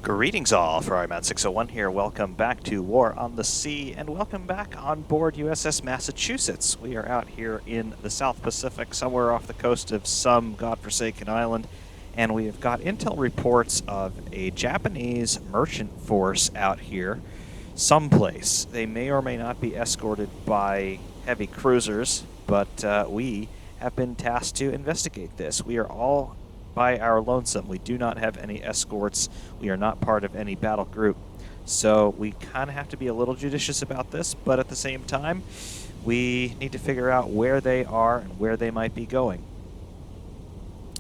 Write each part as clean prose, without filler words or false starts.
Greetings all, Ferrari-Man 601 here. Welcome back to War on the Sea, and welcome back on board USS Massachusetts. We are out here in the South Pacific, somewhere off the coast of some godforsaken island, and we have got intel reports of a Japanese merchant force out here someplace. They may or may not be escorted by heavy cruisers, but we have been tasked to investigate this. We are all by our lonesome. We do not have any escorts. We are not part of any battle group. So we kind of have to be a little judicious about this, but at the same time, we need to figure out where they are and where they might be going.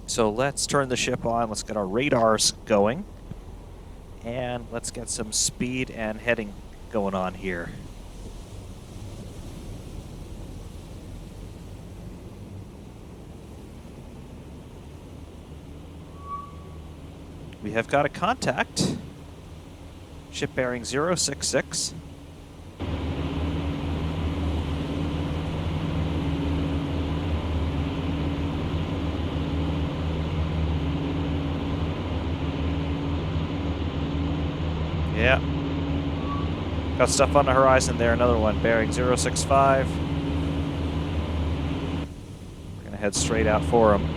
So let's turn the ship on. Let's get our radars going. And let's get some speed and heading going on here. We have got a contact. Ship bearing 066. Yeah. Got stuff on the horizon there. Another one bearing 065. We're going to head straight out for them.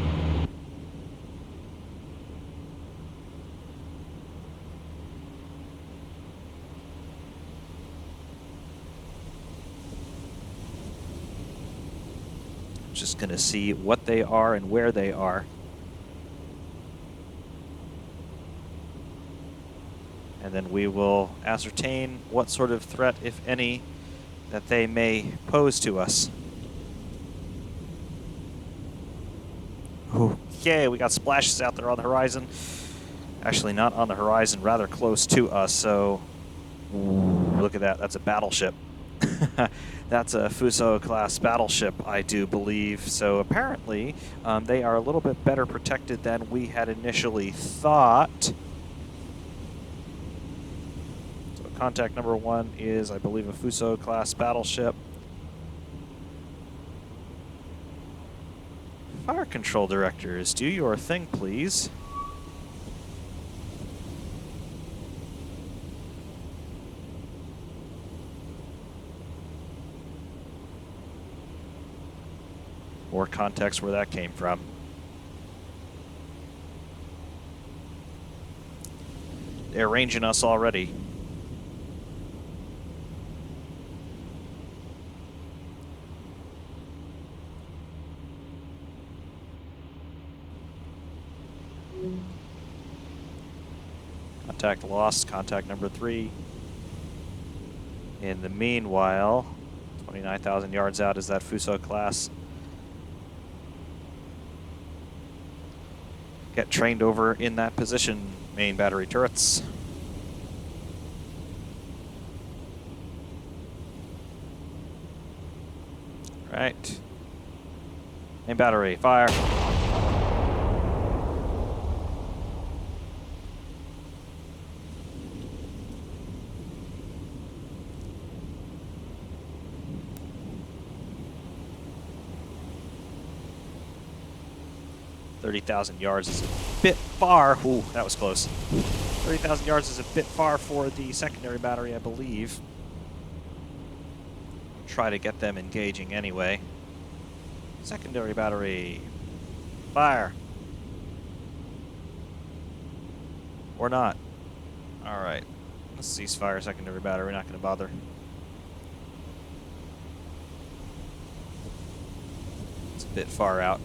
Just going to see what they are and where they are. And then we will ascertain what sort of threat, if any, that they may pose to us. Okay, we got splashes out there on the horizon. Actually, not on the horizon, rather close to us. So, look at that. That's a battleship. That's a Fuso-class battleship, I do believe. So apparently, they are a little bit better protected than we had initially thought. So contact number 1 is, I believe, a Fuso-class battleship. Fire control directors, do your thing, please. More context where that came from. They're ranging us already. Contact lost, contact number 3. In the meanwhile, 29,000 yards out is that Fuso class. Get trained over in that position, main battery turrets. Right. Main battery, fire. $30,000 yards is a bit far. Ooh, that was close. 30,000 yards is a bit far for the secondary battery, I believe. I'll try to get them engaging anyway. Secondary battery, fire. Or not. All right, let's cease fire, secondary battery. We're not going to bother. It's a bit far out.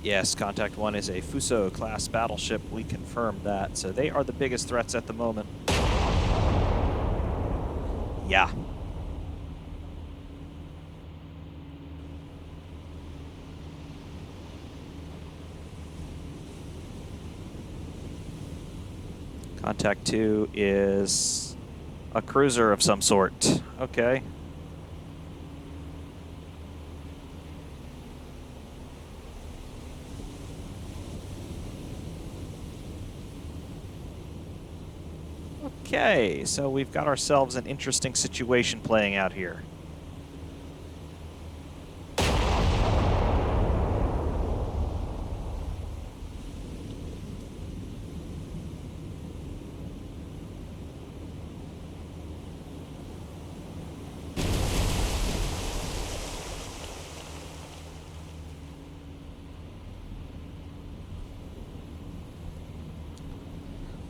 Yes, Contact 1 is a Fuso-class battleship. We confirmed that. So they are the biggest threats at the moment. Yeah. Contact 2 is a cruiser of some sort. Okay. Okay, so we've got ourselves an interesting situation playing out here.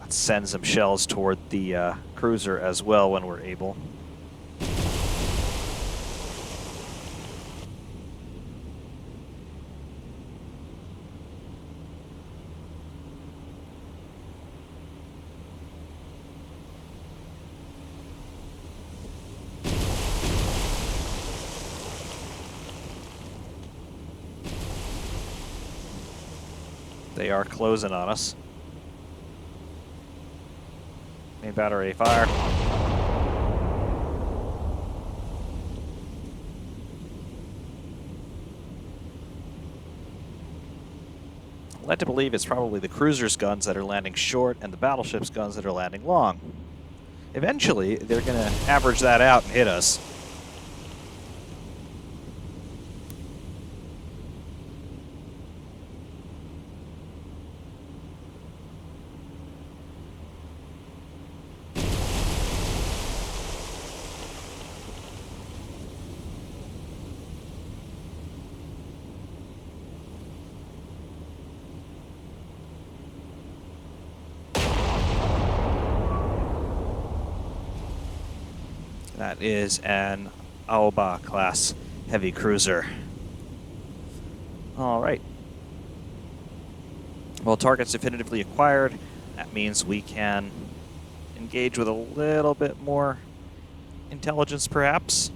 Let's send some shells toward the cruiser as well when we're able. They are closing on us. Main battery, fire. Led to believe it's probably the cruiser's guns that are landing short and the battleship's guns that are landing long. Eventually, they're going to average that out and hit us. That is an Aoba class heavy cruiser. All right. Well, targets definitively acquired. That means we can engage with a little bit more intelligence, perhaps.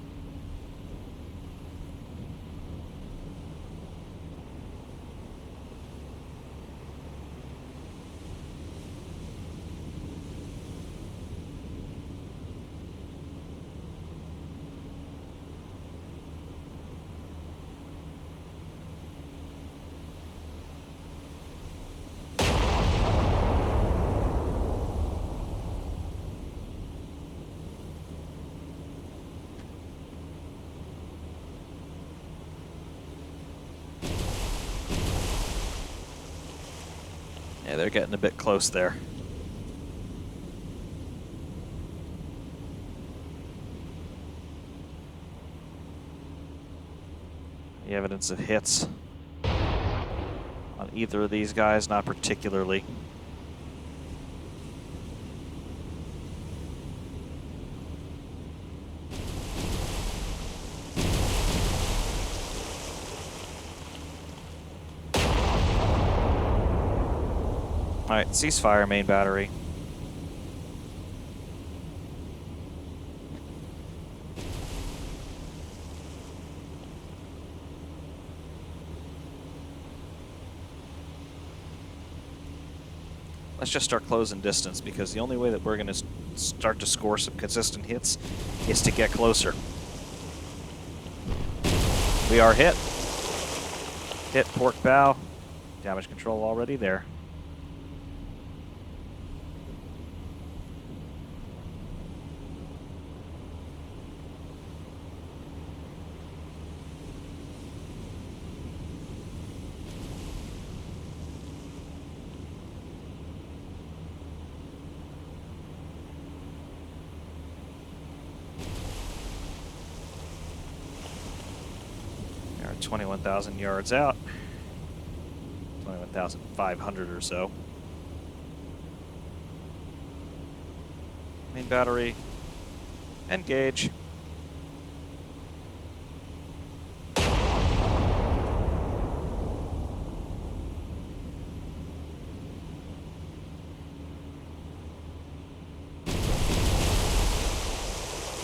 Yeah, they're getting a bit close there. The evidence of hits on either of these guys, not particularly. All right, ceasefire, main battery. Let's just start closing distance, because the only way that we're going to start to score some consistent hits is to get closer. We are hit. Hit port bow. Damage control already there. We are 21,000 yards out. 21,500 or so. Main battery, engage.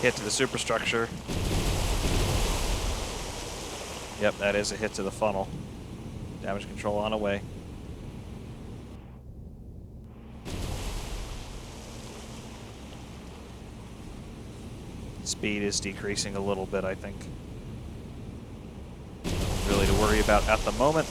Hit to the superstructure. Yep, that is a hit to the funnel. Damage control on away. Speed is decreasing a little bit, I think. Nothing really to worry about at the moment.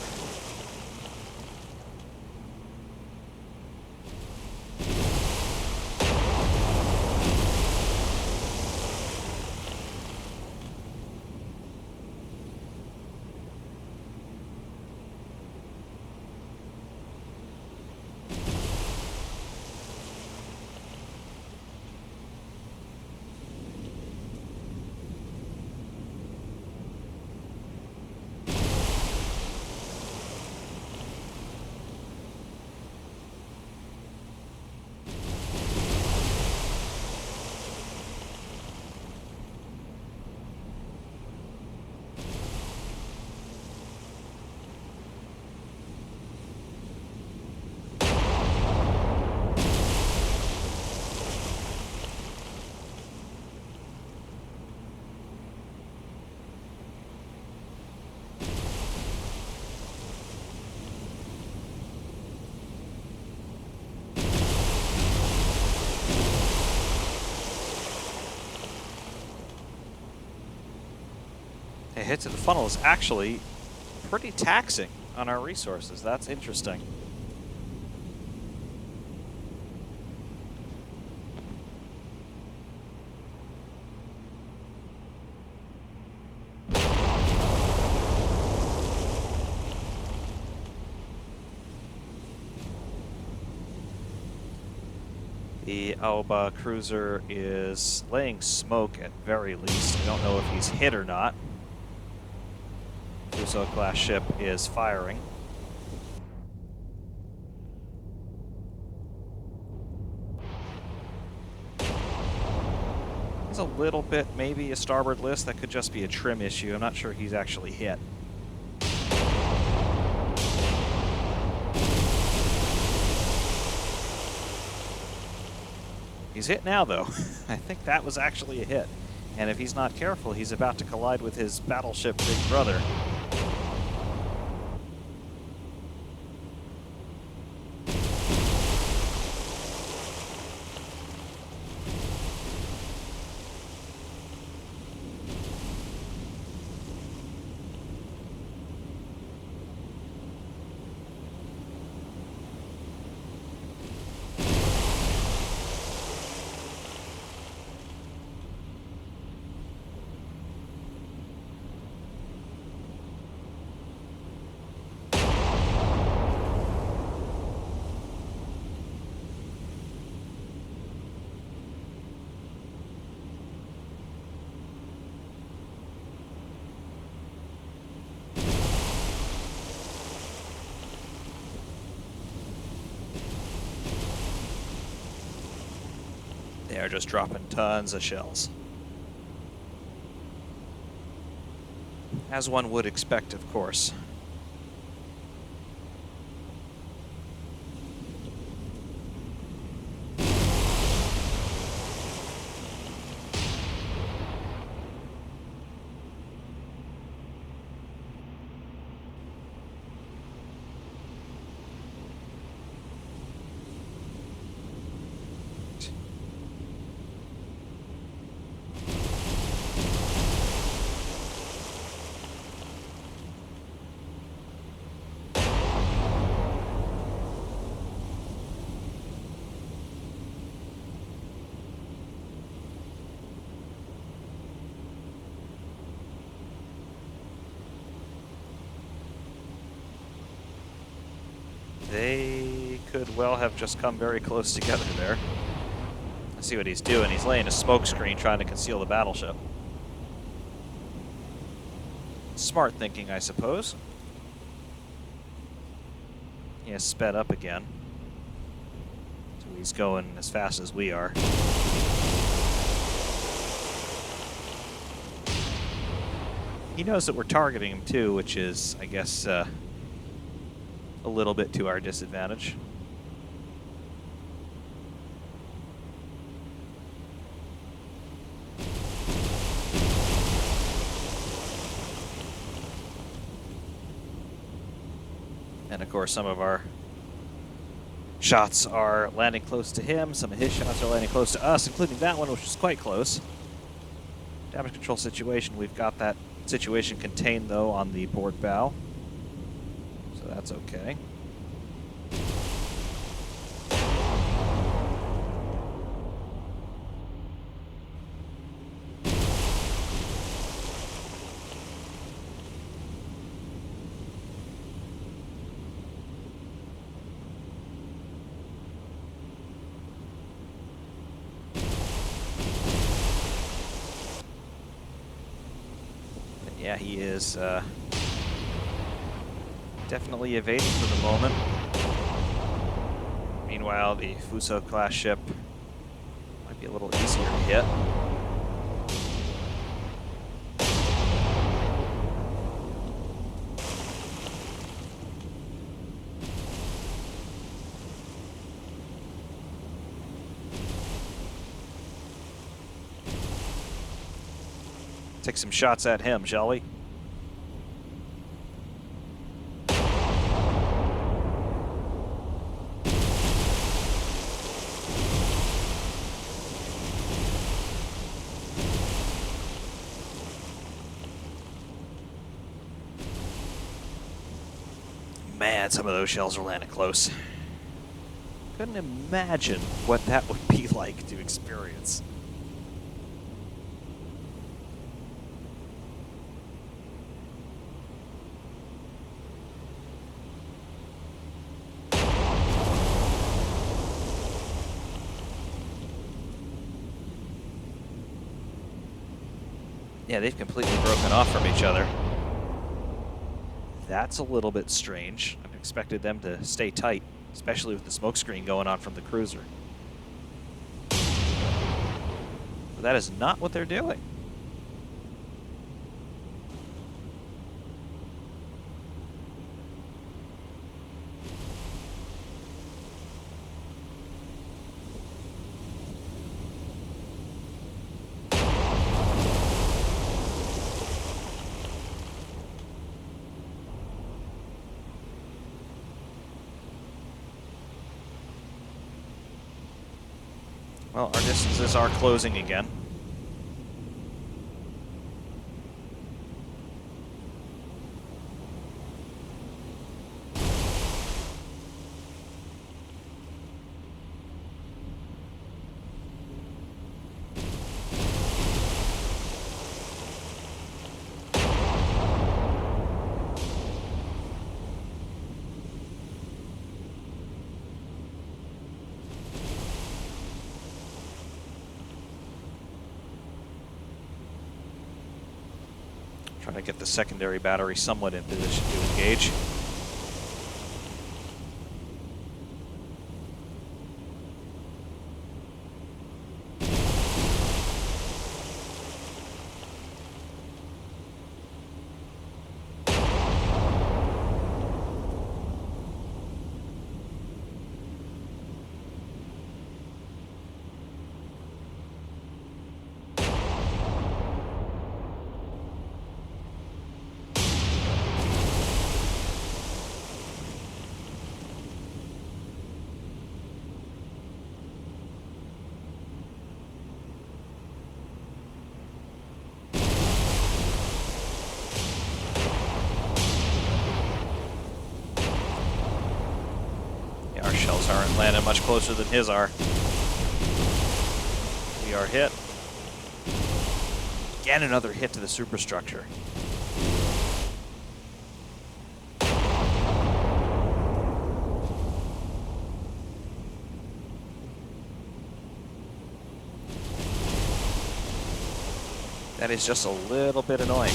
hit to the funnel is actually pretty taxing on our resources. That's interesting. The Alba cruiser is laying smoke at very least. I don't know if he's hit or not. Fuso class ship is firing. He's a little bit, maybe a starboard list. That could just be a trim issue. I'm not sure he's actually hit. He's hit now, though. I think that was actually a hit. And if he's not careful, he's about to collide with his battleship big brother. They're just dropping tons of shells. As one would expect, of course. They could well have just come very close together there. I see what he's doing. He's laying a smoke screen trying to conceal the battleship. Smart thinking, I suppose. He has sped up again. So he's going as fast as we are. He knows that we're targeting him too, which is, I guess, a little bit to our disadvantage. And of course, some of our shots are landing close to him. Some of his shots are landing close to us, including that one, which was quite close. Damage control situation. We've got that situation contained, though, on the port bow. So that's okay. Yeah, he is definitely evading for the moment. Meanwhile, the Fuso class ship might be a little easier to hit. Take some shots at him, shall we? man, some of those shells are landing close. Couldn't imagine what that would be like to experience. Yeah, they've completely broken off from each other. That's a little bit strange. I expected them to stay tight, especially with the smoke screen going on from the cruiser. But that is not what they're doing. Well, our distances are closing again. Trying to get the secondary battery somewhat in position to engage. Our shells aren't landing much closer than his are. We are hit. Again, another hit to the superstructure. That is just a little bit annoying.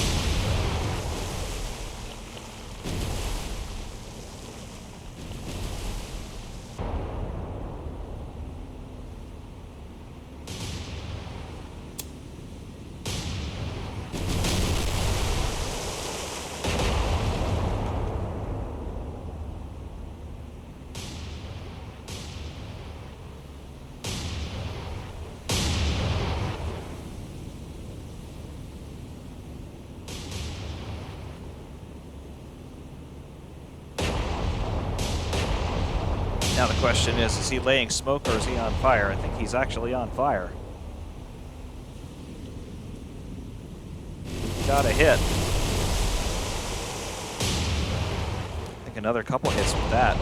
Now the question is he laying smoke or is he on fire? I think he's actually on fire. He got a hit. I think another couple hits with that. I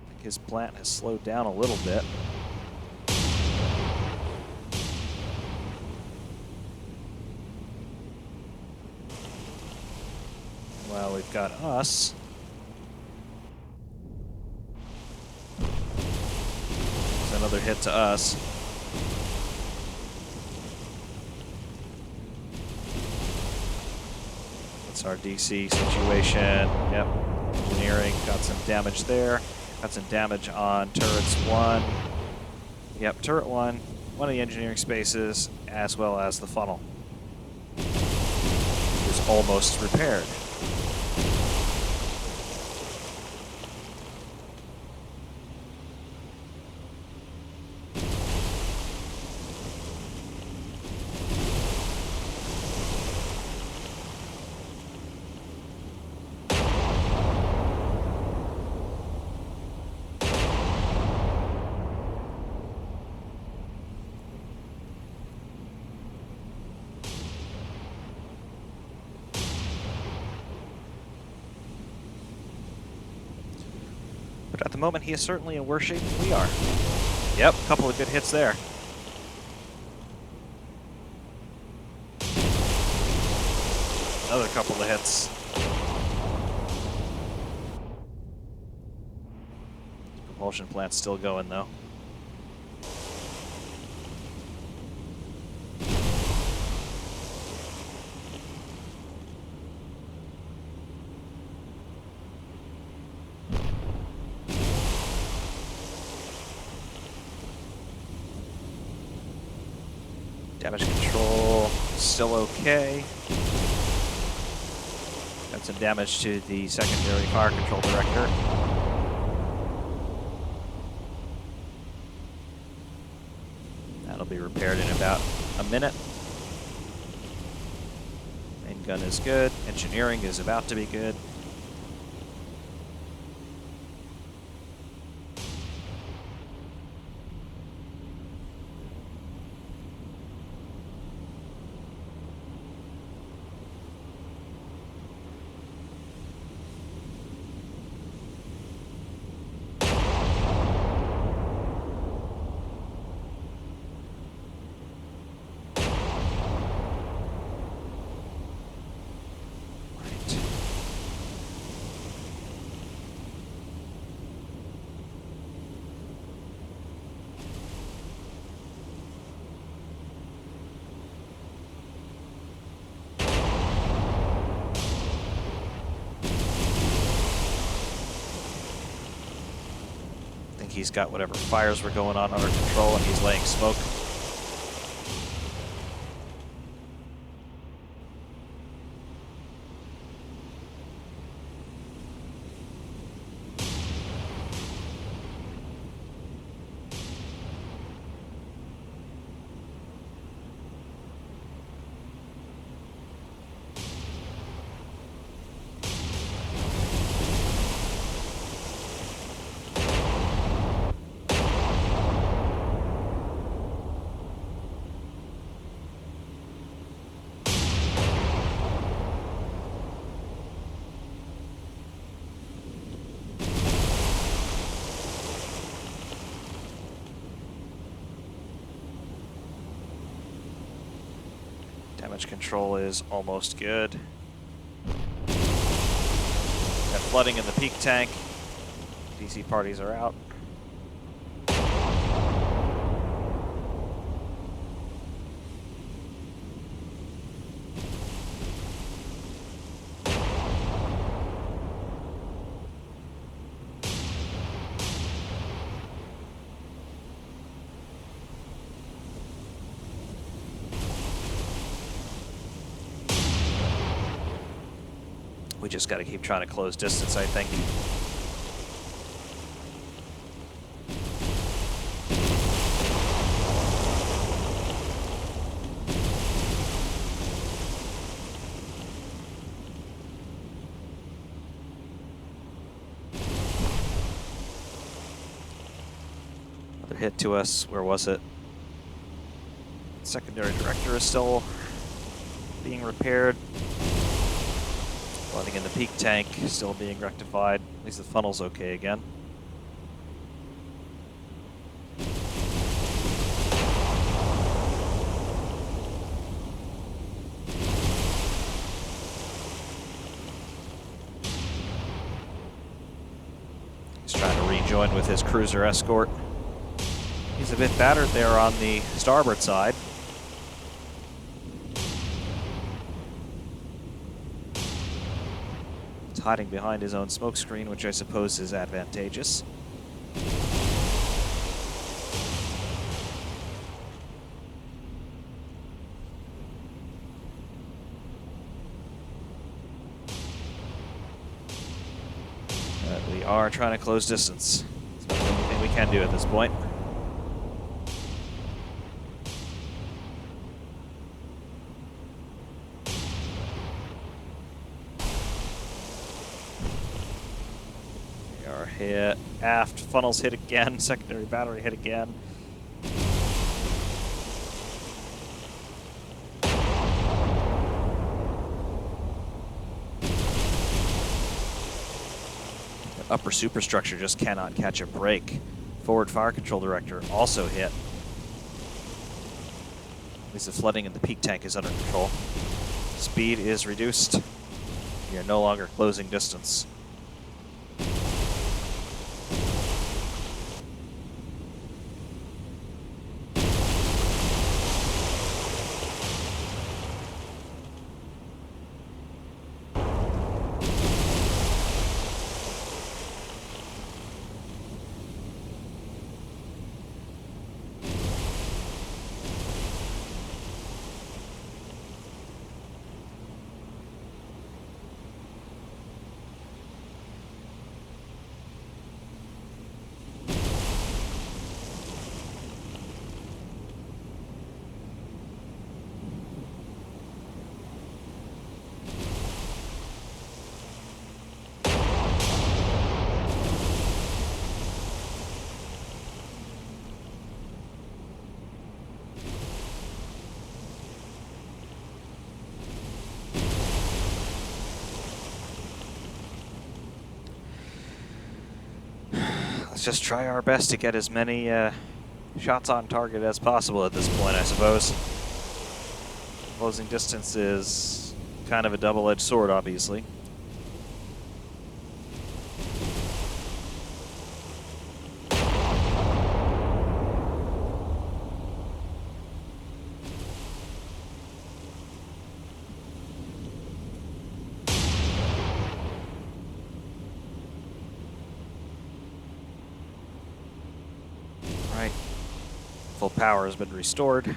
think his plant has slowed down a little bit. Well, we've got us. There's another hit to us. That's our DC situation. Yep. Engineering got some damage there. Got some damage on turrets 1. Yep, turret 1. One of the engineering spaces, as well as the funnel. Is almost repaired. But at the moment, he is certainly in worse shape than we are. Yep, a couple of good hits there. Another couple of hits. Propulsion plant's still going, though. Damage control still okay. Got some damage to the secondary fire control director. That'll be repaired in about a minute. Main gun is good. Engineering is about to be good. He's got whatever fires were going on under control, and he's laying smoke. Damage control is almost good. Got flooding in the peak tank. DC parties are out. We just got to keep trying to close distance, I think. Another hit to us. Where was it? Secondary director is still being repaired. Flooding in the peak tank, still being rectified. At least the funnel's okay again. He's trying to rejoin with his cruiser escort. He's a bit battered there on the starboard side. Hiding behind his own smoke screen, which I suppose is advantageous. But we are trying to close distance. It's about the only thing we can do at this point. Hit. Aft funnels hit again. Secondary battery hit again. upper superstructure just cannot catch a break. Forward fire control director also hit. At least the flooding in the peak tank is under control. Speed is reduced. We are no longer closing distance. Let's just try our best to get as many shots on target as possible at this point, I suppose. Closing distance is kind of a double-edged sword, obviously. Right. Full power has been restored.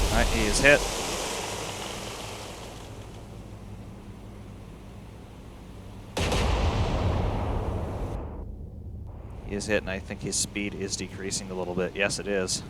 Alright, he is hit. He is hit, and I think his speed is decreasing a little bit. Yes, it is.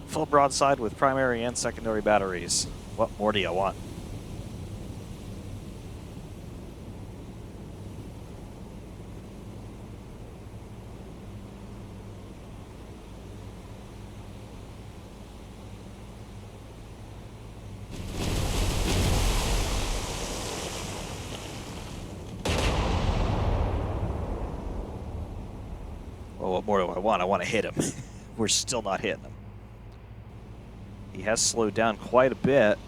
Full broadside with primary and secondary batteries. What more do you want? Well, what more do I want? I want to hit him. We're still not hitting him. He has slowed down quite a bit.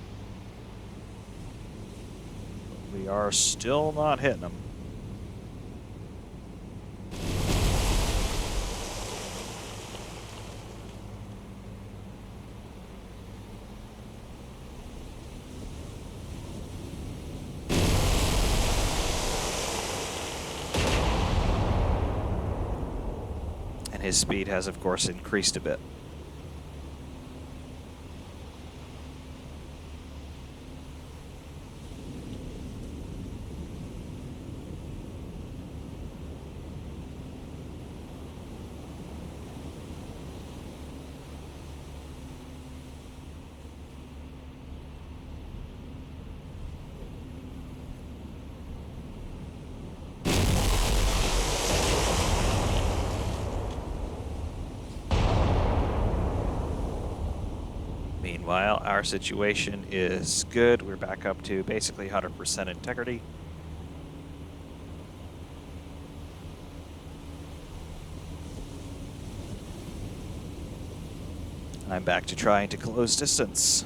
But we are still not hitting him. And his speed has, of course, increased a bit. Meanwhile, our situation is good. We're back up to basically 100% integrity. I'm back to trying to close distance.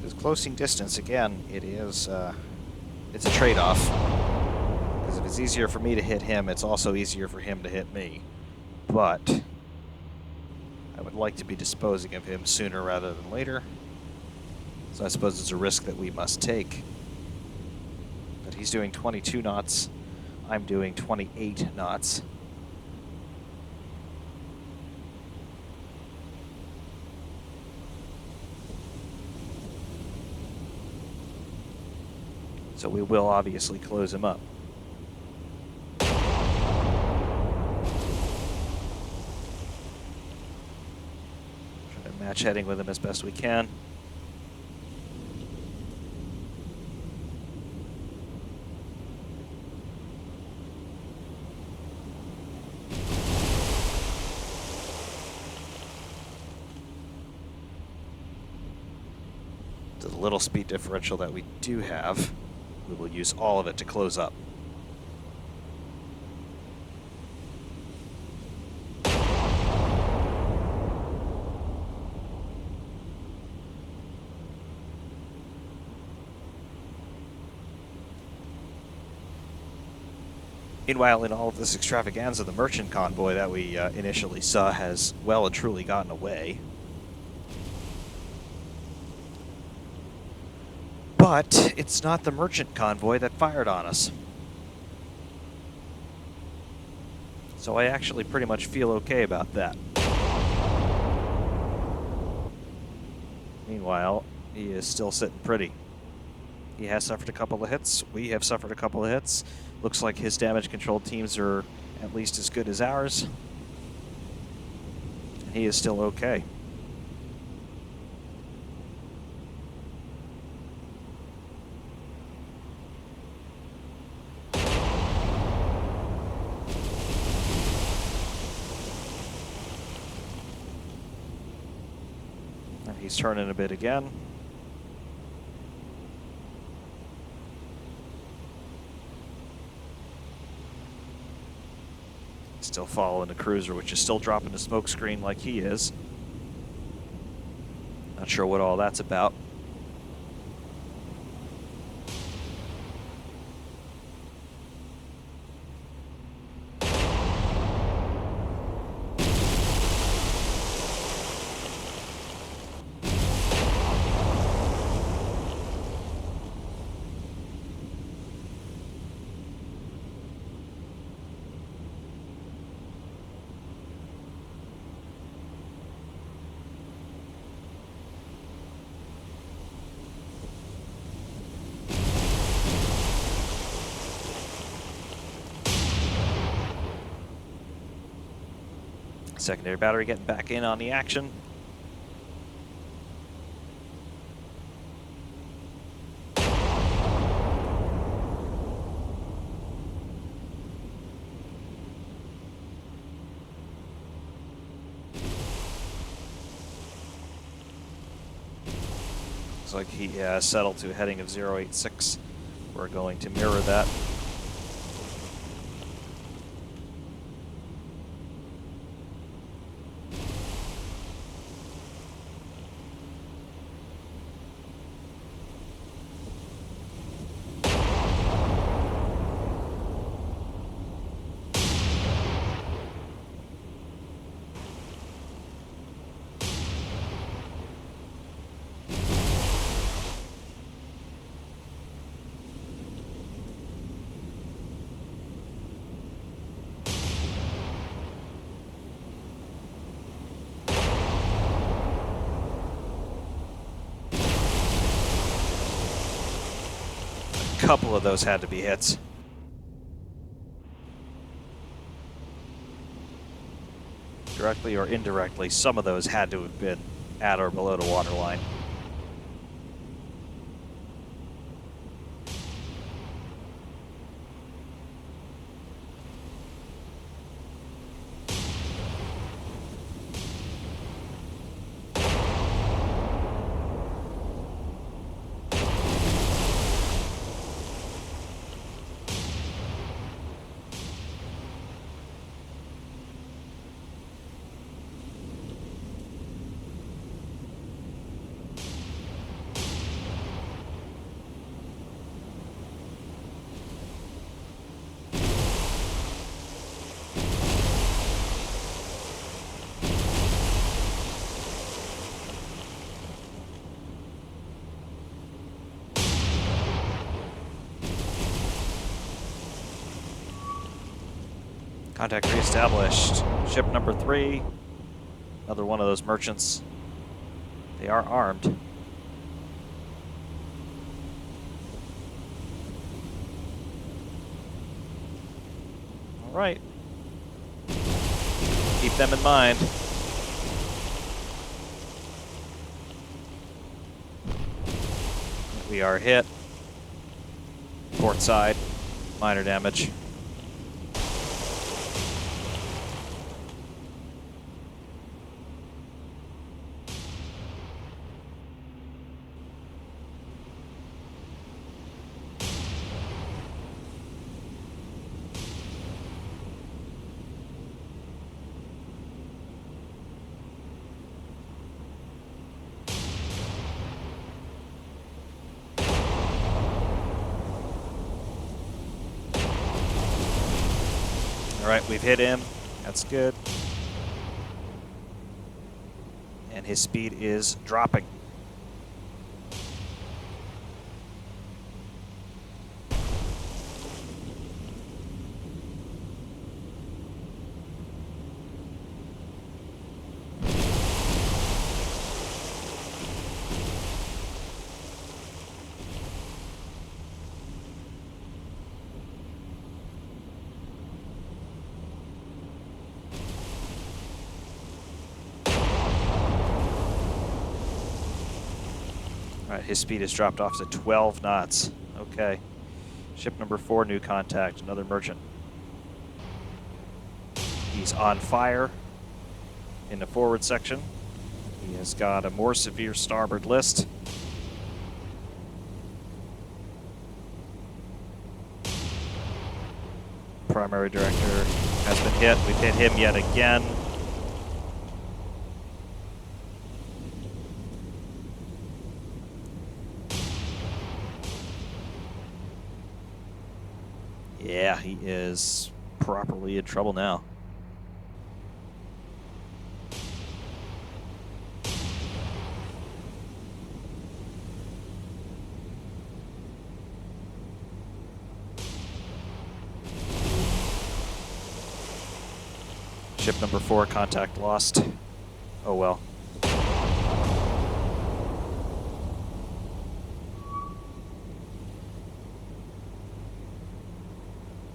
Because closing distance, again, it's a trade-off. Because if it's easier for me to hit him, it's also easier for him to hit me. But I would like to be disposing of him sooner rather than later. So I suppose it's a risk that we must take. But he's doing 22 knots. I'm doing 28 knots. So we will obviously close him up. Try to match heading with him as best we can. The little speed differential that we do have, we will use all of it to close up. Meanwhile, in all of this extravaganza, the merchant convoy that we initially saw has well and truly gotten away. But it's not the merchant convoy that fired on us. So I actually pretty much feel okay about that. Meanwhile, he is still sitting pretty. He has suffered a couple of hits. We have suffered a couple of hits. Looks like his damage control teams are at least as good as ours. And he is still okay. And he's turning a bit again. Still following the cruiser, which is still dropping the smoke screen like he is. Not sure what all that's about. Secondary battery getting back in on the action. Looks like he has settled to a heading of 086. We're going to mirror that. A couple of those had to be hits. Directly or indirectly, some of those had to have been at or below the waterline. Contact reestablished. Ship number 3. Another one of those merchants. They are armed. All right. Keep them in mind. We are hit. Port side. Minor damage. All right, we've hit him. That's good. And his speed is dropping. All right, his speed has dropped off to 12 knots. Okay. Ship number 4, new contact, another merchant. He's on fire in the forward section. He has got a more severe starboard list. Primary director has been hit. We've hit him yet again. Yeah, he is properly in trouble now. Ship number 4, contact lost. Oh well.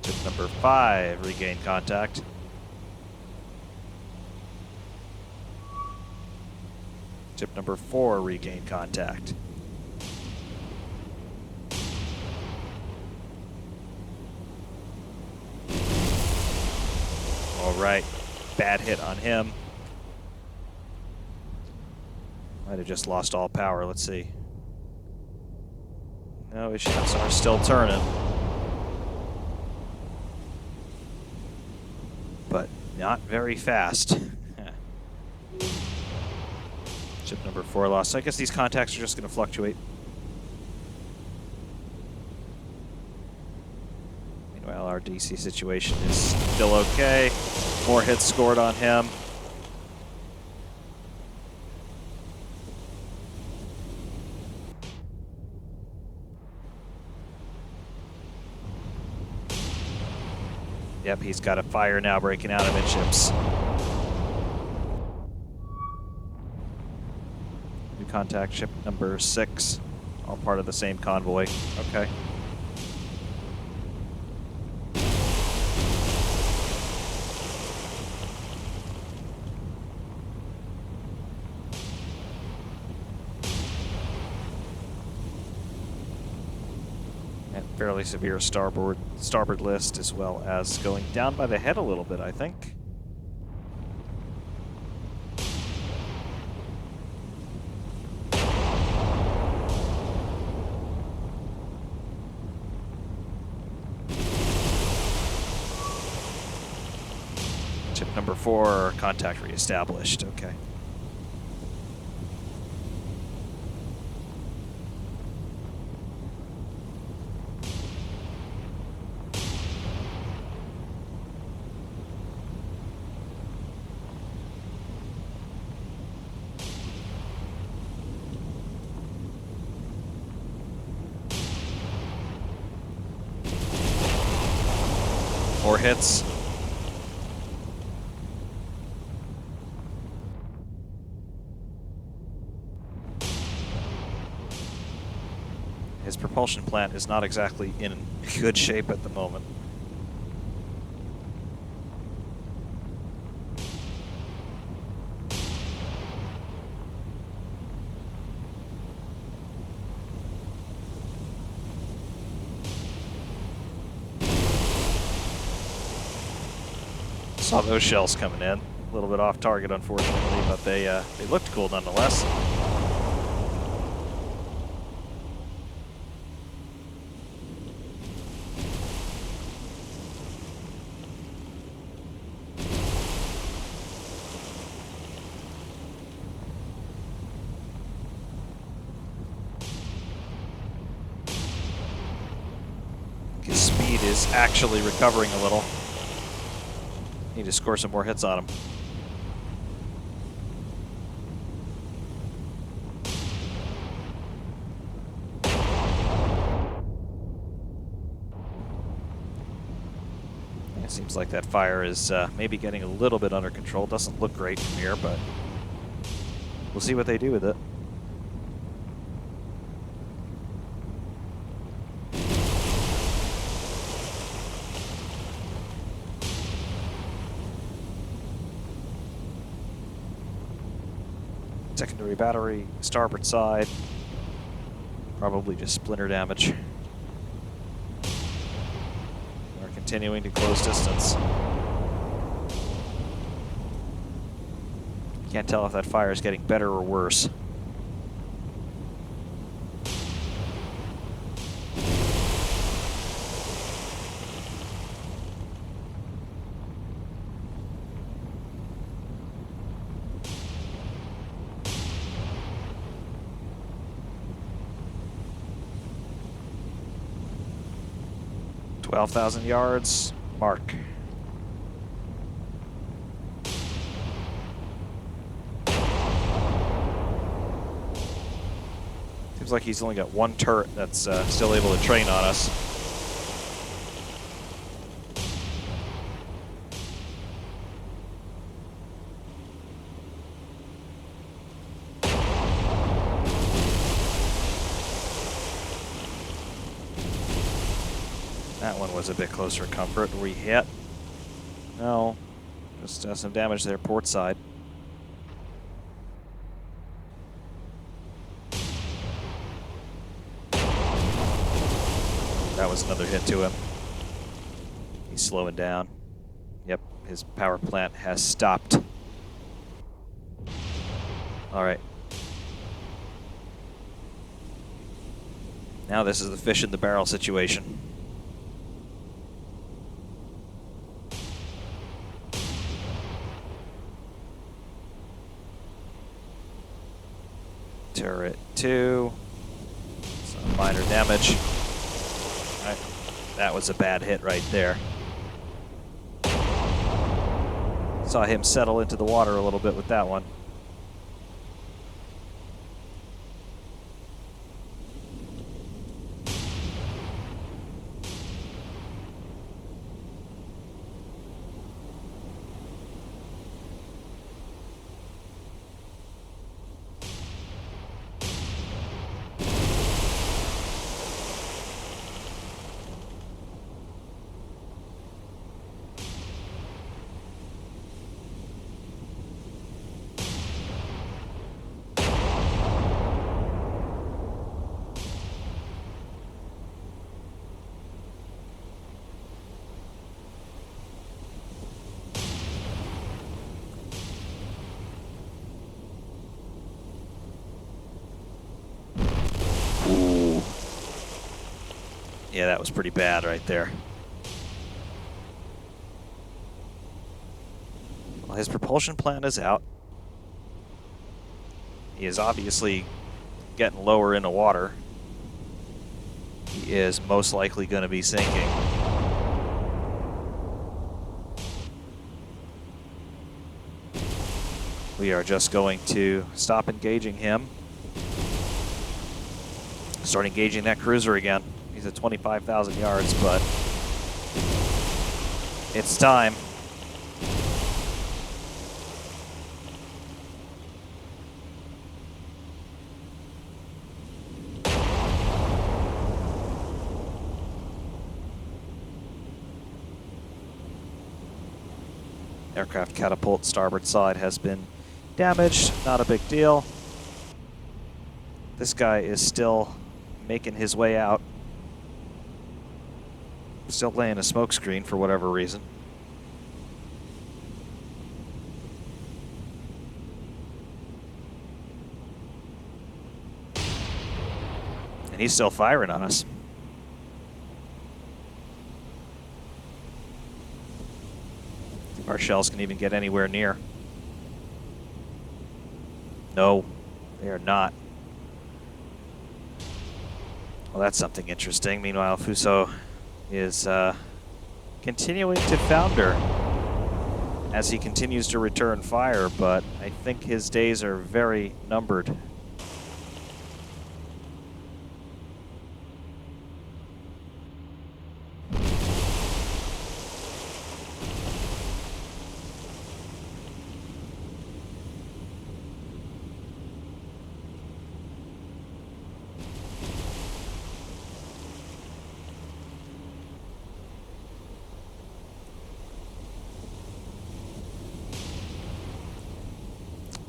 Ship number 5, regain contact. Ship number 4, regain contact. All right. Bad hit on him. Might have just lost all power. Let's see. No, his shafts are still turning. But not very fast. Ship number 4 lost. So I guess these contacts are just going to fluctuate. Meanwhile, our DC situation is still okay. More hits scored on him. Yep, he's got a fire now breaking out amidships. New contact, ship number 6. All part of the same convoy. Okay. Fairly severe starboard list, as well as going down by the head a little bit, I think. Ship number 4, contact reestablished. Okay. More hits. His propulsion plant is not exactly in good shape at the moment. Saw those shells coming in. A little bit off target, unfortunately, but they looked cool nonetheless. His speed is actually recovering a little. Need to score some more hits on him. It seems like that fire is maybe getting a little bit under control. Doesn't look great from here, but we'll see what they do with it. Secondary battery, starboard side. Probably just splinter damage. We're continuing to close distance. Can't tell if that fire is getting better or worse. $12,000 yards, mark. Seems like he's only got one turret that's still able to train on us. That one was a bit closer comfort. Were we hit? No. Just some damage there, port side. That was another hit to him. He's slowing down. Yep, his power plant has stopped. All right. Now this is the fish in the barrel situation. Turret 2. Some minor damage. That was a bad hit right there. Saw him settle into the water a little bit with that one. Yeah, that was pretty bad right there. Well, his propulsion plant is out. He is obviously getting lower in the water. He is most likely going to be sinking. We are just going to stop engaging him. Start engaging that cruiser again. He's at 25,000 yards, but it's time. Aircraft catapult starboard side has been damaged. Not a big deal. This guy is still making his way out. Still laying a smoke screen for whatever reason. And he's still firing on us. Our shells can even get anywhere near. No, they are not. Well, that's something interesting. Meanwhile, Fuso is continuing to founder as he continues to return fire, but I think his days are very numbered.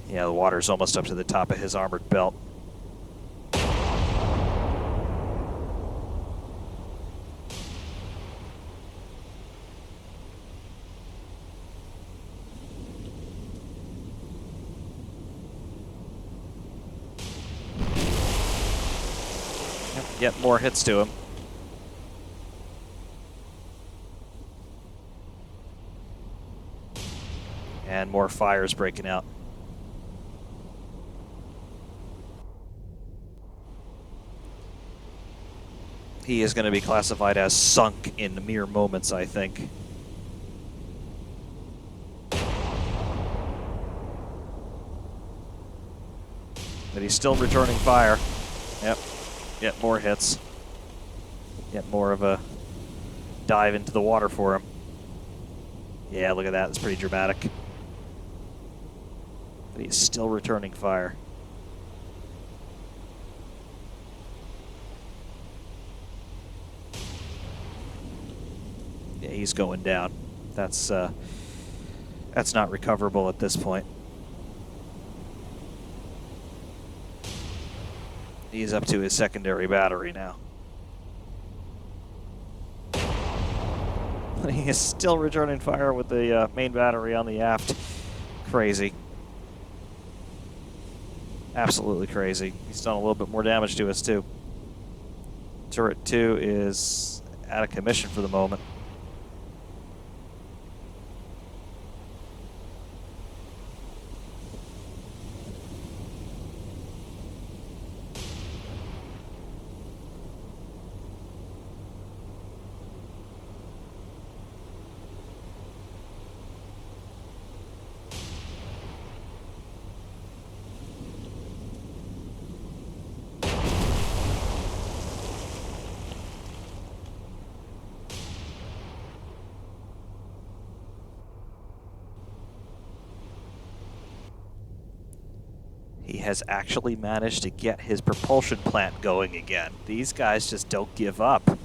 Yeah, the water's almost up to the top of his armored belt. Yep, more hits to him. And more fires breaking out. He is going to be classified as sunk in mere moments, I think. But he's still returning fire. Yep. Yet more hits. Yet more of a dive into the water for him. Yeah, look at that. It's pretty dramatic. But he's still returning fire. Yeah, he's going down. That's not recoverable at this point. He's up to his secondary battery now. He is still returning fire with the main battery on the aft. Crazy. Absolutely crazy. He's done a little bit more damage to us, too. Turret 2 is out of commission for the moment. He has actually managed to get his propulsion plant going again. These guys just don't give up.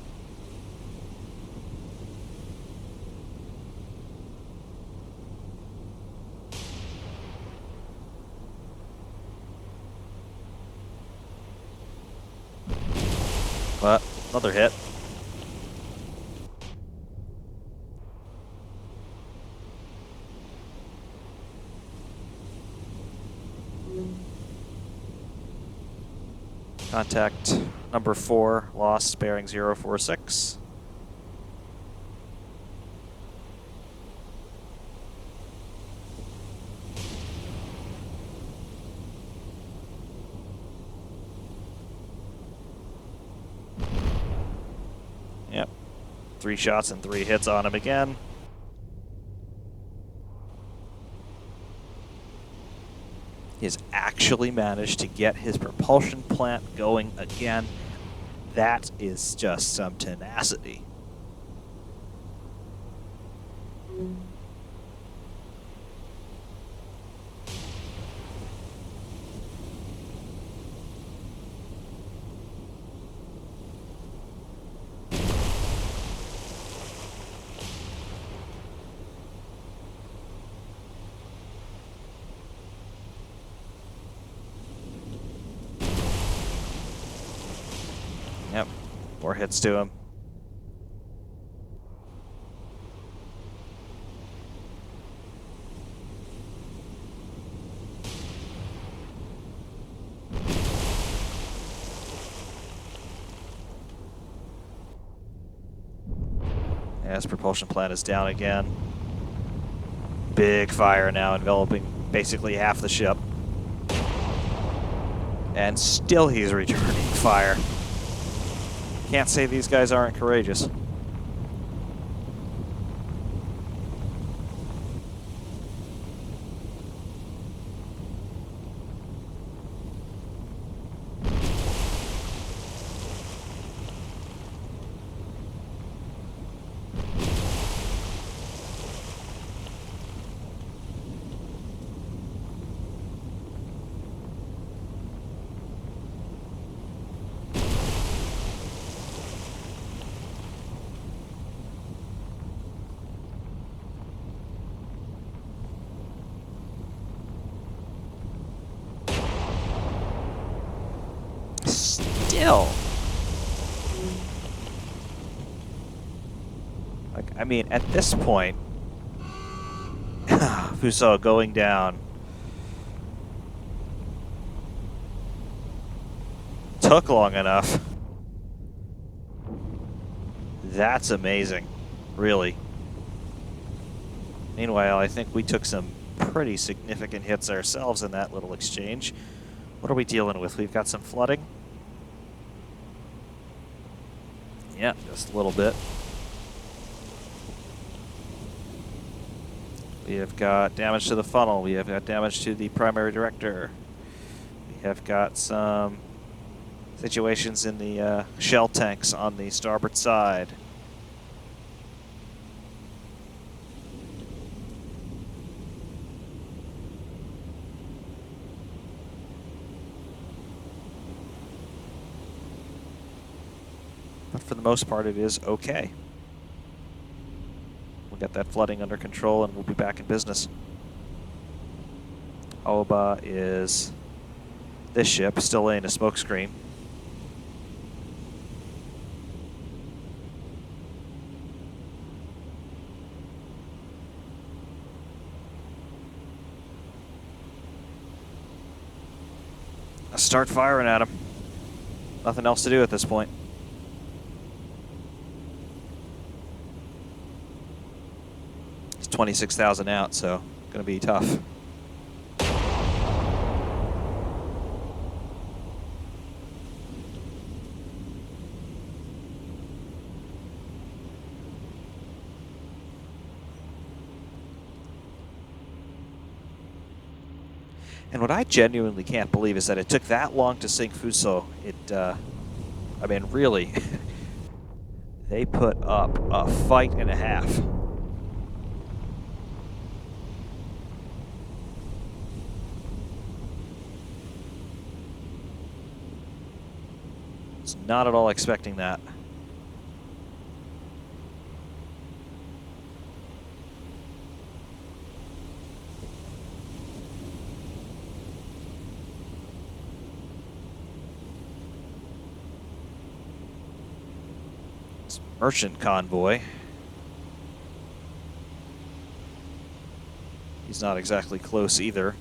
But another hit. Contact number 4, lost, bearing 046. Yep. 3 shots and 3 hits on him again. He has actually managed to get his propulsion plant going again. That is just some tenacity. Yep. More hits to him. Yeah, his propulsion plant is down again. Big fire now enveloping basically half the ship. And still he's returning fire. Can't say these guys aren't courageous. Still. Like, I mean, at this point, Fuso going down. Took long enough. That's amazing, really. Meanwhile, I think we took some pretty significant hits ourselves in that little exchange. What are we dealing with? We've got some flooding. Yeah, just a little bit. We have got damage to the funnel. We have got damage to the primary director. We have got some situations in the shell tanks on the starboard side. But for the most part, it is okay. We'll get that flooding under control and we'll be back in business. Aoba is this ship, still laying a smoke screen. Let's start firing at him. Nothing else to do at this point. It's 26,000 out, so going to be tough. And what I genuinely can't believe is that it took that long to sink Fuso. I mean, really, they put up a fight and a half. It's not at all expecting that. Merchant convoy. He's not exactly close either.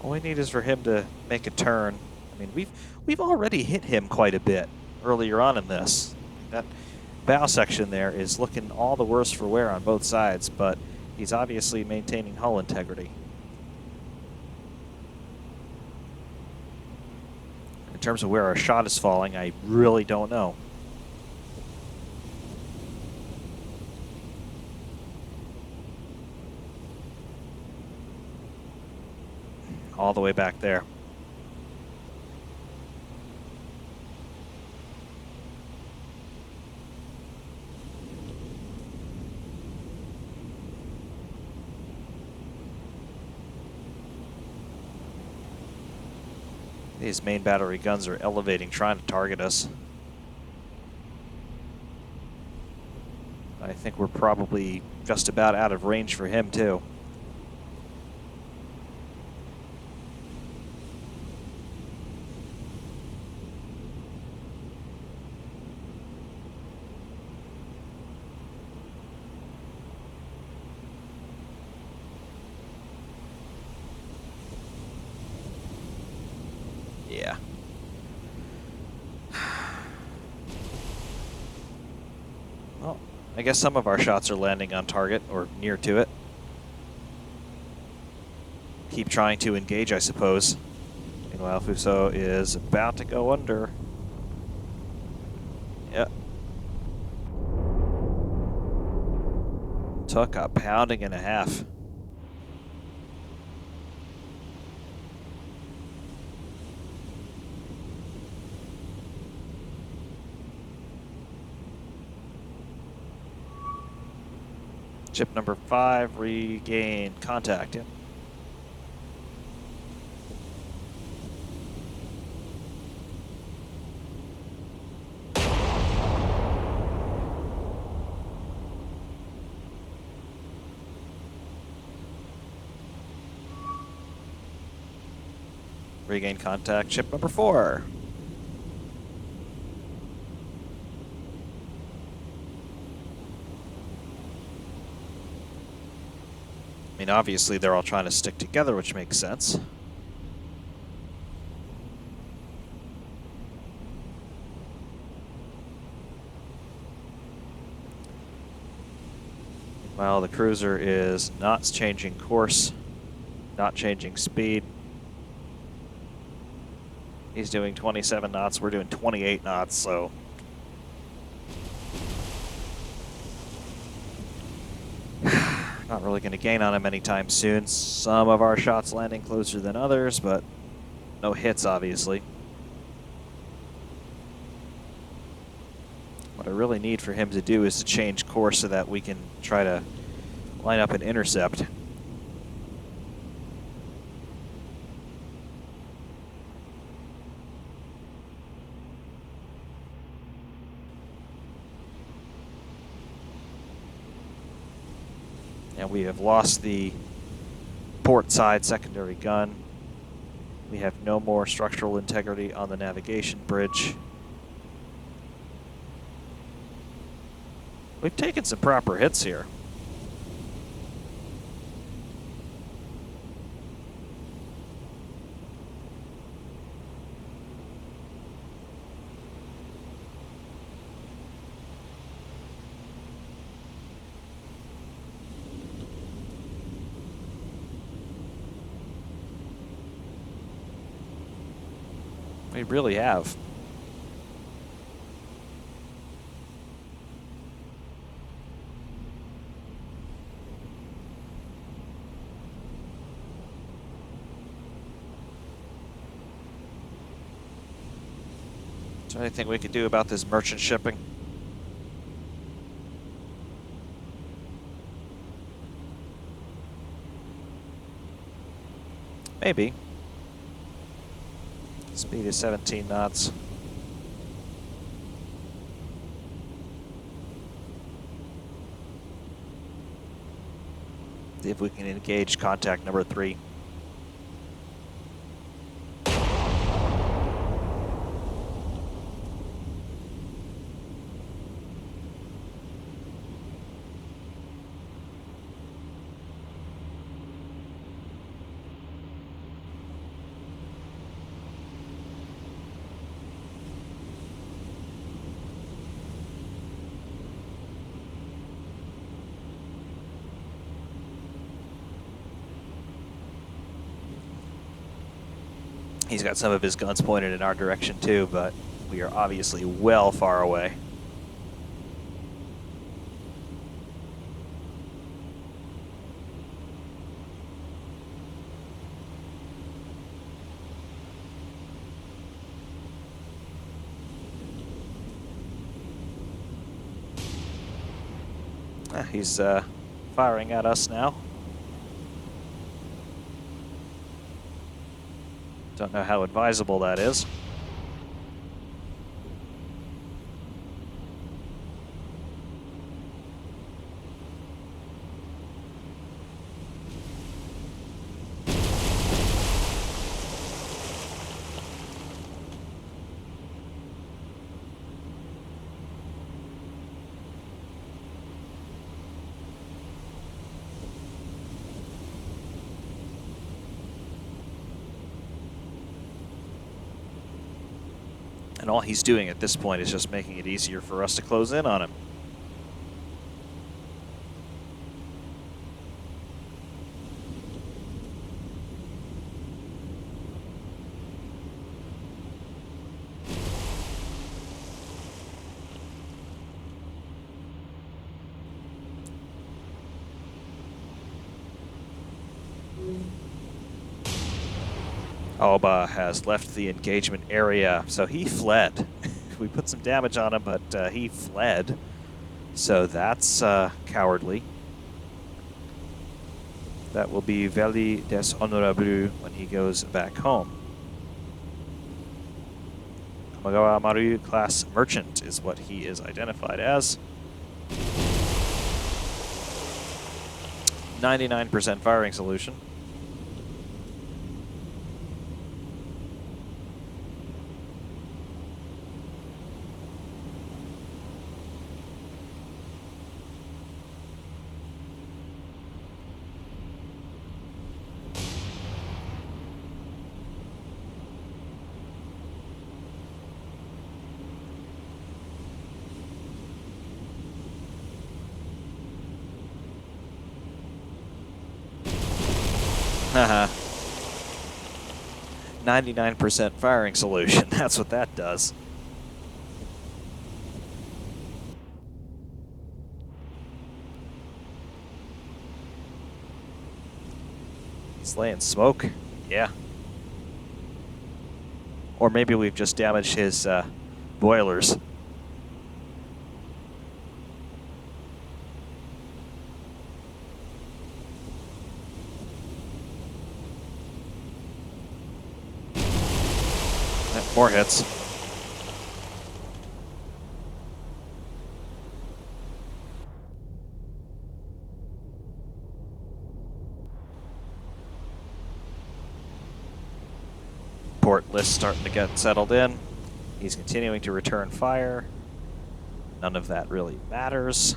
All we need is for him to make a turn. I mean, we've already hit him quite a bit earlier on in this. That bow section there is looking all the worse for wear on both sides, but he's obviously maintaining hull integrity. In terms of where our shot is falling, I really don't know. All the way back there. These main battery guns are elevating, trying to target us. I think we're probably just about out of range for him, too. I guess some of our shots are landing on target or near to it. Keep trying to engage, I suppose. Meanwhile, Fuso is about to go under. Yep. Took a pounding and a half. Ship number 5, regain contact. Yep. Regain contact, ship number 4. I mean, obviously they're all trying to stick together, which makes sense. Meanwhile, the cruiser is not changing course, not changing speed. He's doing 27 knots, we're doing 28 knots, so not really going to gain on him anytime soon. Some of our shots landing closer than others, but no hits, obviously. What I really need for him to do is to change course so that we can try to line up an intercept. And we have lost the port side secondary gun. We have no more structural integrity on the navigation bridge. We've taken some proper hits here. We really have. Is there anything we could do about this merchant shipping? Maybe. Speed is 17 knots. See if we can engage contact number 3. He's got some of his guns pointed in our direction too, but we are obviously well far away. He's firing at us now. Don't know how advisable that is. And all he's doing at this point is just making it easier for us to close in on him. Aoba has left the engagement area, so he fled. We put some damage on him, but he fled. So that's cowardly. That will be very dishonorable when he goes back home. Kamagawa Maru class merchant is what he is identified as. 99% firing solution. Haha. 99% firing solution. That's what that does. He's laying smoke. Yeah. Or maybe we've just damaged his boilers. More hits. Port list starting to get settled in. He's continuing to return fire. None of that really matters.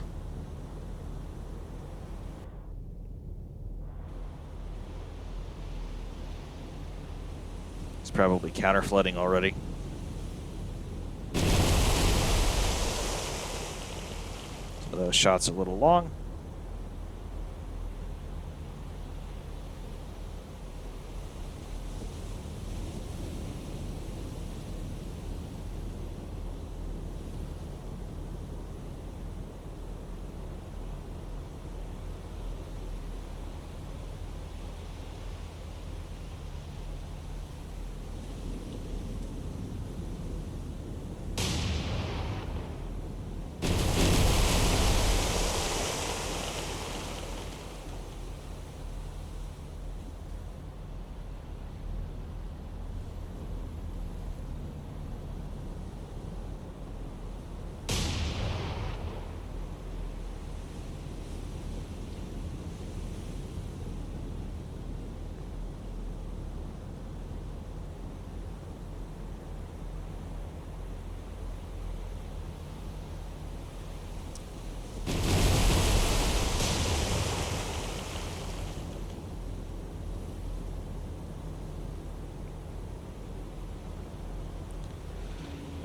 He's probably counter-flooding already. So those shots are a little long.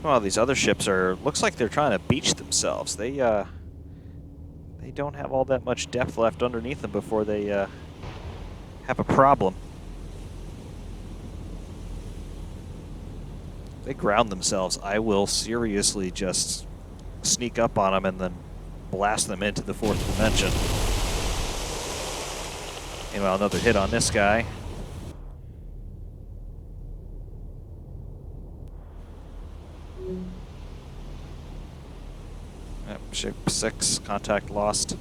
Well, these other ships looks like they're trying to beach themselves. They don't have all that much depth left underneath them before they have a problem. If they ground themselves, I will seriously just sneak up on them and then blast them into the fourth dimension. Meanwhile, another hit on this guy. Ship 6, contact lost.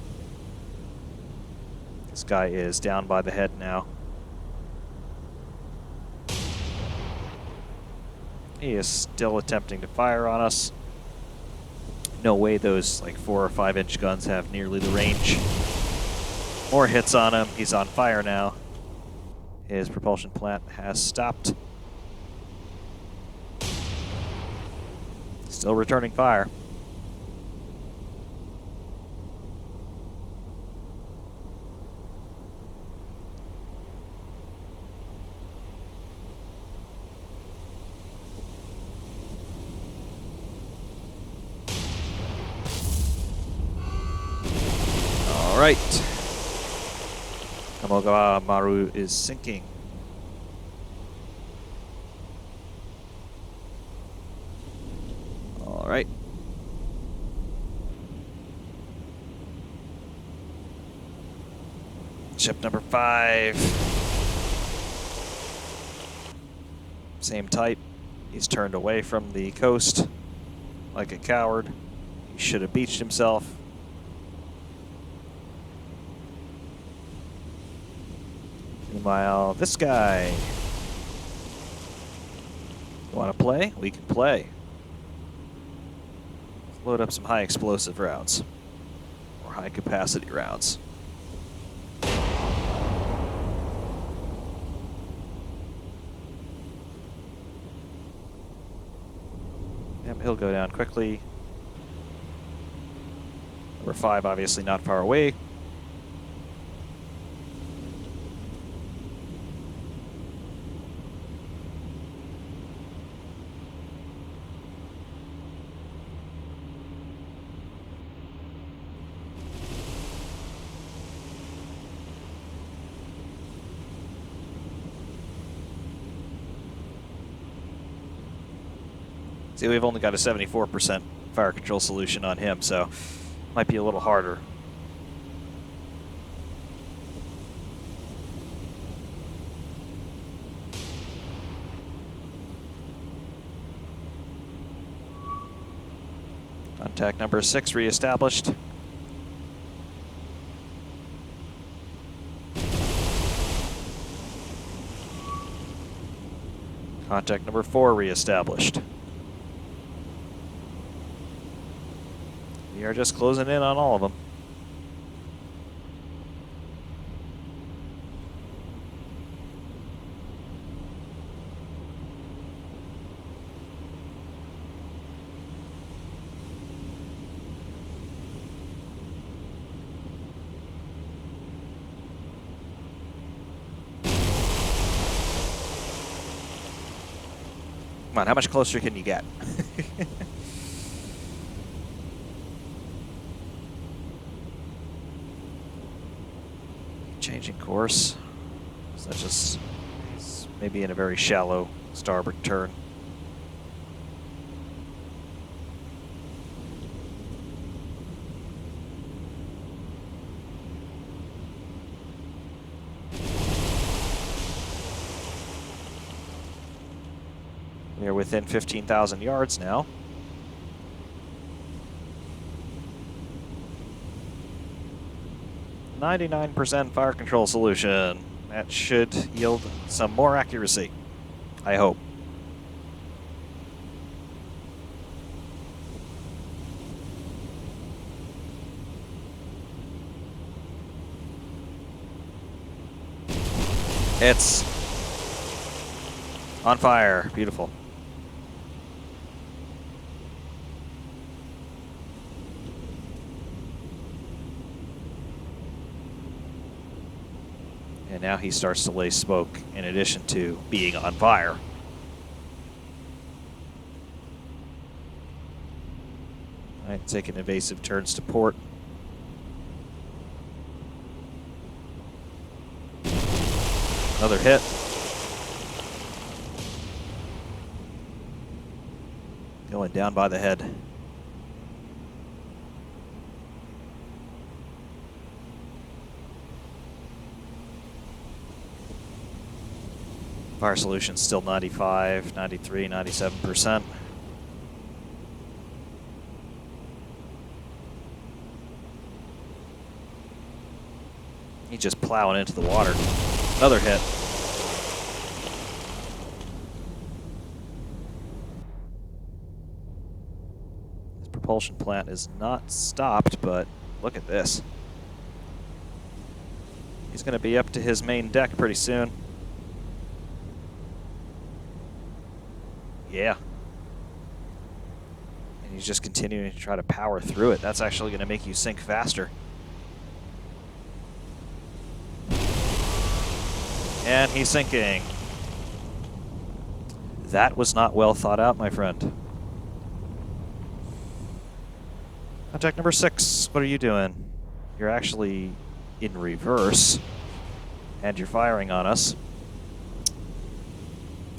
This guy is down by the head now. He is still attempting to fire on us. No way those like 4 or 5 inch guns have nearly the range. More hits on him. He's on fire now. His propulsion plant has stopped. Still returning fire. All right. Kamagawa Maru is sinking. All right. Ship number 5. Same type. He's turned away from the coast like a coward. He should have beached himself. Meanwhile, this guy. Want to play? We can play. Let's load up some high explosive rounds. Or high capacity rounds. Yep, he'll go down quickly. Number 5, obviously not far away. See, we've only got a 74% fire control solution on him, so might be a little harder. Contact number 6 reestablished. Contact number 4 reestablished. We are just closing in on all of them. Come on, how much closer can you get? Changing course, such as maybe in a very shallow starboard turn. We are within 15,000 yards now. .99% fire control solution. That should yield some more accuracy, I hope. It's on fire. Beautiful. And now he starts to lay smoke in addition to being on fire. All right, taking evasive turns to port. Another hit. Going down by the head. Fire solution still 95, 93, 97%. He's just plowing into the water. Another hit. This propulsion plant is not stopped, but look at this. He's going to be up to his main deck pretty soon. Yeah. And he's just continuing to try to power through it. That's actually going to make you sink faster. And he's sinking. That was not well thought out, my friend. Contact number 6, what are you doing? You're actually in reverse, and you're firing on us.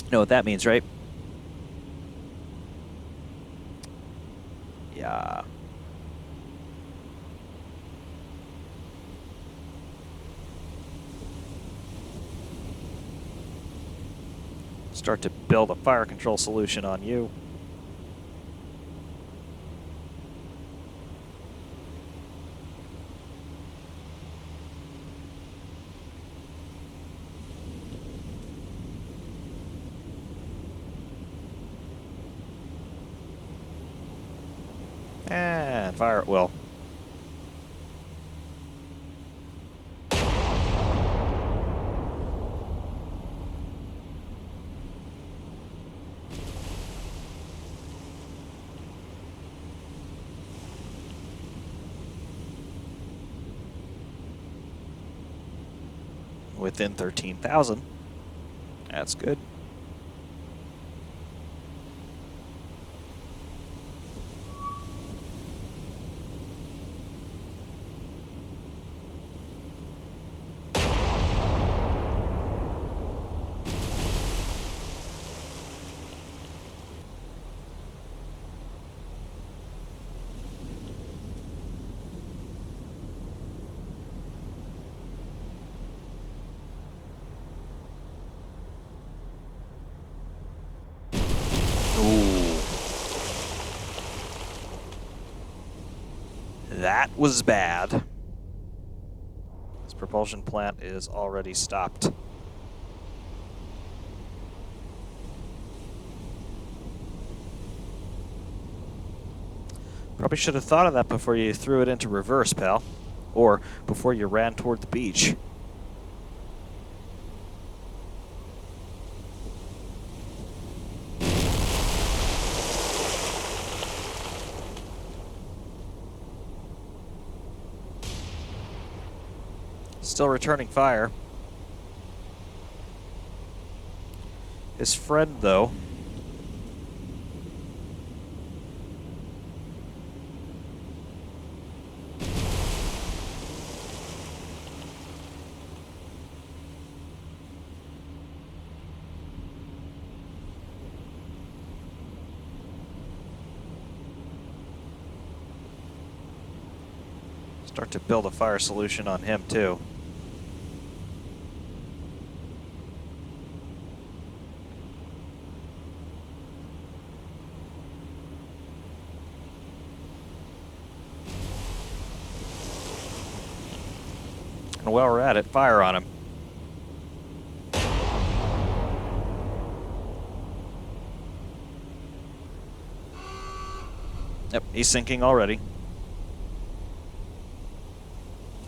You know what that means, right? Yeah. Start to build a fire control solution on you. And fire at will. Within 13,000. That's good. That was bad. This propulsion plant is already stopped. Probably should have thought of that before you threw it into reverse, pal. Or before you ran toward the beach. Still returning fire. His friend, though, start to build a fire solution on him, too. And while we're at it, fire on him. Yep, he's sinking already.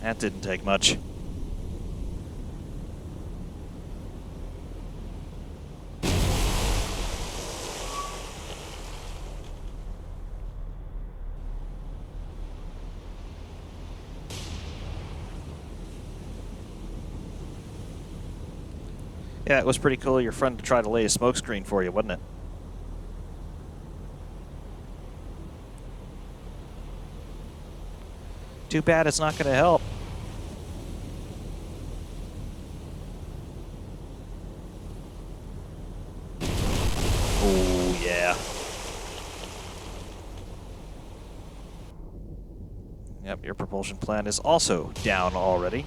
That didn't take much. Yeah, it was pretty cool of your friend to try to lay a smoke screen for you, wasn't it? Too bad it's not going to help. Oh, yeah. Yep, your propulsion plant is also down already.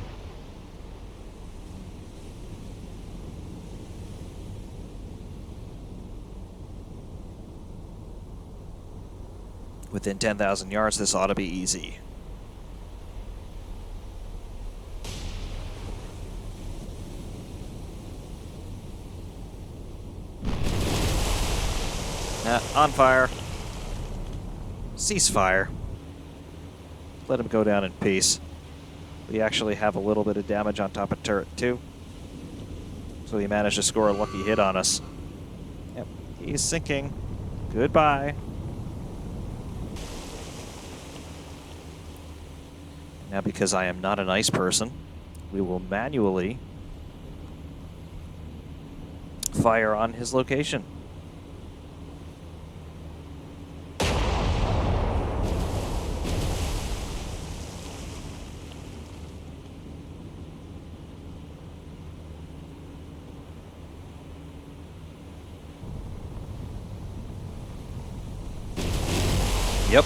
Within 10,000 yards, this ought to be easy. On fire. Ceasefire. Let him go down in peace. We actually have a little bit of damage on top of turret 2. So he managed to score a lucky hit on us. Yep, he's sinking. Goodbye. Now, because I am not a nice person, we will manually fire on his location. Yep.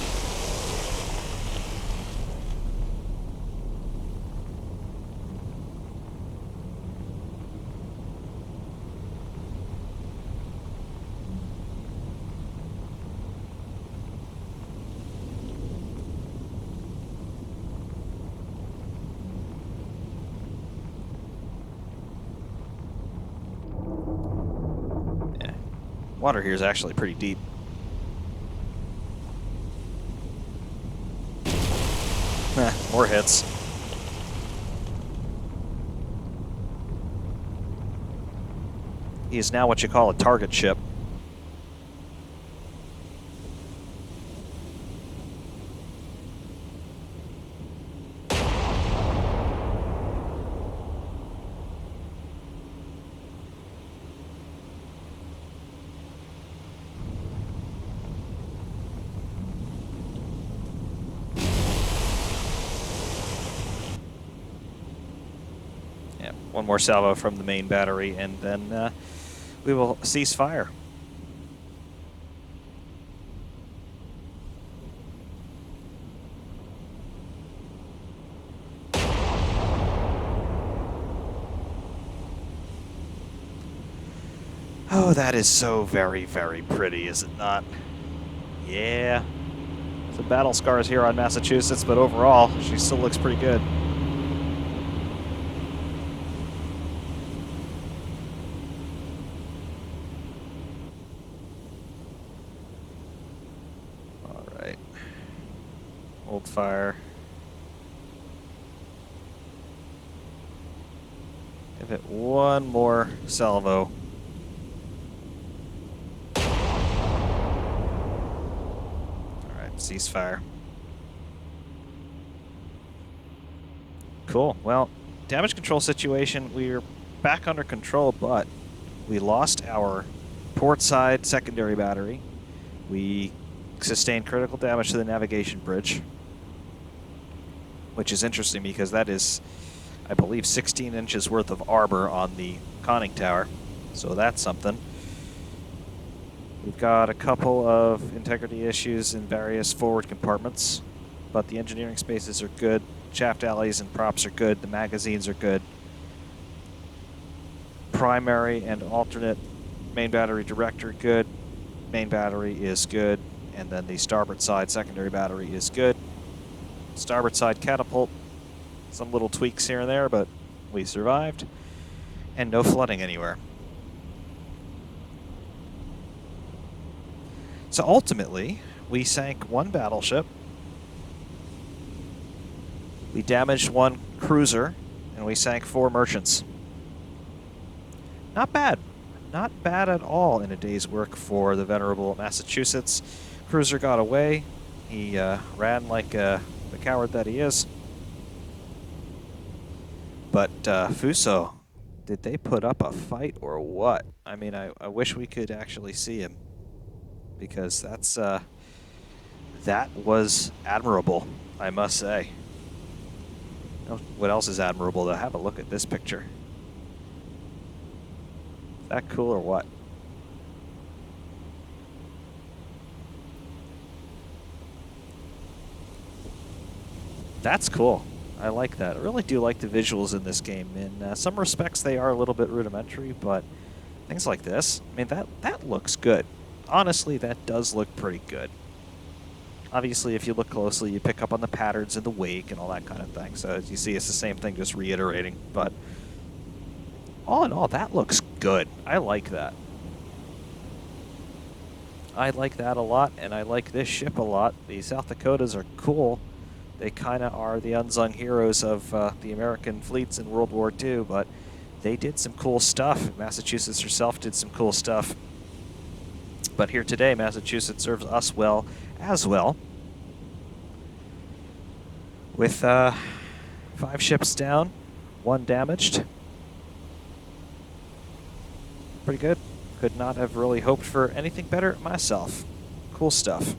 Water here is actually pretty deep. More hits. He is now what you call a target ship. Yeah, one more salvo from the main battery, and then we will cease fire. Oh, that is so very, very pretty, is it not? Yeah. Some battle scars here on Massachusetts, but overall, she still looks pretty good. All right. Hold fire. Give it one more salvo. Ceasefire. Cool. Well, damage control situation, we're back under control, but we lost our port side secondary battery. We sustained critical damage to the navigation bridge, which is interesting because that is, I believe, 16 inches worth of armor on the conning tower. So that's something. We've got a couple of integrity issues in various forward compartments, but the engineering spaces are good. Shaft alleys and props are good. The magazines are good. Primary and alternate main battery director, good. Main battery is good. And then the starboard side secondary battery is good. Starboard side catapult, some little tweaks here and there, but we survived. And no flooding anywhere. So ultimately, we sank one battleship, we damaged one cruiser, and we sank 4 merchants. Not bad. Not bad at all in a day's work for the venerable Massachusetts. Cruiser got away. He ran like the coward that he is. But Fuso, did they put up a fight or what? I mean, I wish we could actually see him, because that's that was admirable, I must say. What else is admirable, though? Have a look at this picture. Is that cool or what? That's cool. I like that. I really do like the visuals in this game. In some respects, they are a little bit rudimentary, but things like this, I mean, that looks good. Honestly, that does look pretty good. Obviously, if you look closely, you pick up on the patterns in the wake and all that kind of thing. So as you see, it's the same thing, just reiterating. But all in all, that looks good. I like that. I like that a lot, and I like this ship a lot. The South Dakotas are cool. They kind of are the unsung heroes of the American fleets in World War II, but they did some cool stuff. Massachusetts herself did some cool stuff. But here today, Massachusetts serves us well as well. With 5 ships down, 1 damaged. Pretty good. Could not have really hoped for anything better myself. Cool stuff.